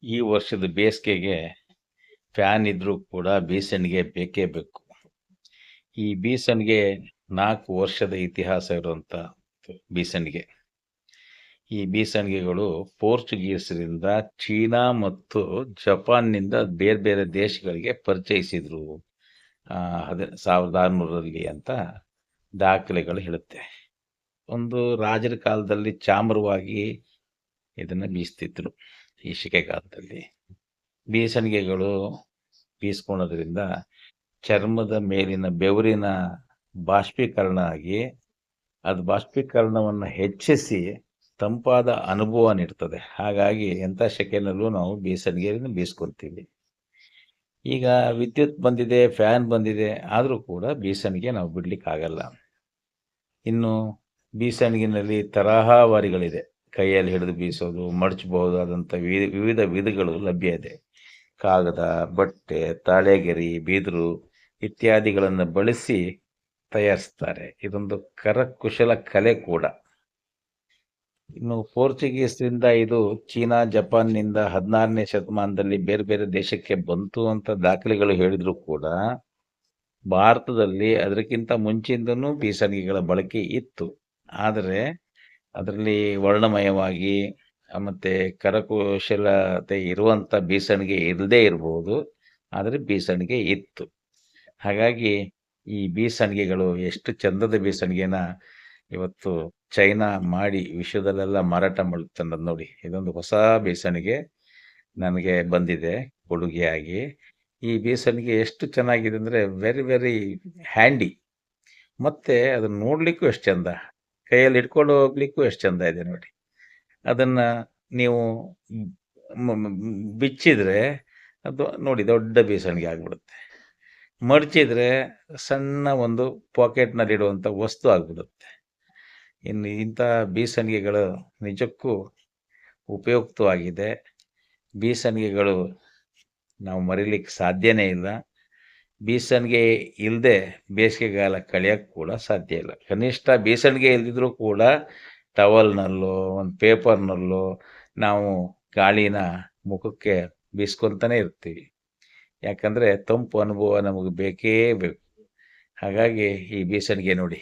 ಈ ವರ್ಷದ ಬೇಸಿಗೆಗೆ ಫ್ಯಾನ್ ಇದ್ರೂ ಕೂಡ ಬೀಸಣಿಗೆ ಬೇಕೇ ಬೇಕು. ಈ ಬೀಸಣಿಗೆ 4 ವರ್ಷದ ಇತಿಹಾಸ ಇರುವಂತ ಬೀಸಣಿಗೆ. ಈ ಬೀಸಣಿಗೆಗಳು ಪೋರ್ಚುಗೀಸರಿಂದ ಚೀನಾ ಮತ್ತು ಜಪಾನ್ನಿಂದ ಬೇರೆ ಬೇರೆ ದೇಶಗಳಿಗೆ ಪರಿಚಯಿಸಿದ್ರು 1600ರಲ್ಲಿ ಅಂತ ದಾಖಲೆಗಳು ಹೇಳುತ್ತೆ. ಒಂದು ರಾಜರ ಕಾಲದಲ್ಲಿ ಚಾಮರವಾಗಿ ಇದನ್ನ ಬೀಸ್ತಿದ್ರು. ಈ ಕಾಲದಲ್ಲಿ ಬೀಸಣಿಗೆಗಳು ಬೀಸ್ಕೊಳೋದ್ರಿಂದ ಚರ್ಮದ ಮೇಲಿನ ಬೆವರಿನ ಬಾಷ್ಪೀಕರಣ ಆಗಿ ಅದು ಬಾಷ್ಪೀಕರಣವನ್ನು ಹೆಚ್ಚಿಸಿ ತಂಪಾದ ಅನುಭವ ನೀಡ್ತದೆ. ಹಾಗಾಗಿ ಎಂಥ ಸೆಕೆನಲ್ಲೂ ನಾವು ಬೀಸಣಿಗೆಯನ್ನು ಬೀಸ್ಕೊಳ್ತೀವಿ. ಈಗ ವಿದ್ಯುತ್ ಬಂದಿದೆ, ಫ್ಯಾನ್ ಬಂದಿದೆ, ಆದರೂ ಕೂಡ ಬೀಸಣಿಗೆ ನಾವು ಬಿಡ್ಲಿಕ್ಕಾಗಲ್ಲ. ಇನ್ನು ಬೀಸಣಿಗೆನಲ್ಲಿ ತರಹವಾರಿಗಳಿದೆ. ಕೈಯಲ್ಲಿ ಹಿಡಿದು ಬೀಸೋದು, ಮಡಚಬಹುದಾದಂಥ ವಿವಿಧ ವಿಧಗಳು ಲಭ್ಯ ಇದೆ. ಕಾಗದ, ಬಟ್ಟೆ, ತಾಳೆಗೆರಿ, ಬಿದಿರು ಇತ್ಯಾದಿಗಳನ್ನು ಬಳಸಿ ತಯಾರಿಸ್ತಾರೆ. ಇದೊಂದು ಕರಕುಶಲ ಕಲೆ ಕೂಡ. ಇನ್ನು ಪೋರ್ಚುಗೀಸ್ರಿಂದ ಇದು ಚೀನಾ, ಜಪಾನ್ನಿಂದ 16ನೇ ಶತಮಾನದಲ್ಲಿ ಬೇರೆ ಬೇರೆ ದೇಶಕ್ಕೆ ಬಂತು ಅಂತ ದಾಖಲೆಗಳು ಹೇಳಿದ್ರು ಕೂಡ ಭಾರತದಲ್ಲಿ ಅದಕ್ಕಿಂತ ಮುಂಚಿಂದನೂ ಬೀಸಣಿಗೆಗಳ ಬಳಕೆ ಇತ್ತು. ಆದರೆ ಅದರಲ್ಲಿ ವರ್ಣಮಯವಾಗಿ ಮತ್ತೆ ಕರಕುಶಲತೆ ಇರುವಂಥ ಬೀಸಣಿಗೆ ಇಲ್ಲದೇ ಇರಬಹುದು, ಆದರೆ ಬೀಸಣಿಗೆ ಇತ್ತು. ಹಾಗಾಗಿ ಈ ಬೀಸಣಿಗೆಗಳು ಎಷ್ಟು ಚಂದದ ಬೀಸಣಿಗೆನ ಇವತ್ತು ಚೈನಾ ಮಾಡಿ ವಿಶ್ವದಲ್ಲೆಲ್ಲ ಮಾರಾಟ ಮಾಡುತ್ತೆ ನೋಡಿ. ಇದೊಂದು ಹೊಸ ಬೀಸಣಿಗೆ ನನಗೆ ಬಂದಿದೆ ಕೊಡುಗೆಯಾಗಿ. ಈ ಬೀಸಣಿಗೆ ಎಷ್ಟು ಚೆನ್ನಾಗಿದೆ ಅಂದರೆ ವೆರಿ ವೆರಿ ಹ್ಯಾಂಡಿ, ಮತ್ತೆ ಅದನ್ನು ನೋಡ್ಲಿಕ್ಕೂ ಎಷ್ಟು ಚಂದ, ಕೈಯಲ್ಲಿ ಇಟ್ಕೊಂಡು ಹೋಗ್ಲಿಕ್ಕೂ ಎಷ್ಟು ಚಂದ ಇದೆ ನೋಡಿ. ಅದನ್ನ ನೀವು ಬಿಚ್ಚಿದ್ರೆ ಅದು ನೋಡಿ ದೊಡ್ಡ ಬೀಸಣಿಗೆ ಆಗ್ಬಿಡುತ್ತೆ. ಮಡಚಿದ್ರೆ ಸಣ್ಣ ಒಂದು ಪಾಕೆಟ್ನಲ್ಲಿ ಇಡುವಂಥ ವಸ್ತು ಆಗ್ಬಿಡುತ್ತೆ. ಇನ್ನು ಇಂಥ ಬೀಸಣಿಗೆಗಳು ನಿಜಕ್ಕೂ ಉಪಯುಕ್ತವಾಗಿದೆ. ಬೀಸಣಿಗೆಗಳು ನಾವು ಮರಿಲಿಕ್ಕೆ ಸಾಧ್ಯನೇ ಇಲ್ಲ. ಬೀಸಣಿಗೆ ಇಲ್ಲದೆ ಬೇಸಿಗೆಗಾಲ ಕಳೆಯೋಕ್ಕೆ ಕೂಡ ಸಾಧ್ಯ ಇಲ್ಲ. ಕನಿಷ್ಠ ಬೀಸಣಿಗೆ ಇಲ್ದಿದ್ರೂ ಕೂಡ ಟವಲ್ನಲ್ಲೋ ಒಂದು ಪೇಪರ್ನಲ್ಲೋ ನಾವು ಗಾಳಿನ ಮುಖಕ್ಕೆ ಬೀಸ್ಕೊತಾನೆ ಇರ್ತೀವಿ. ಯಾಕಂದರೆ ತಂಪು ಅನುಭವ ನಮಗೆ ಬೇಕೇ ಬೇಕು. ಹಾಗಾಗಿ ಈ ಬೀಸಣಿಗೆ ನೋಡಿ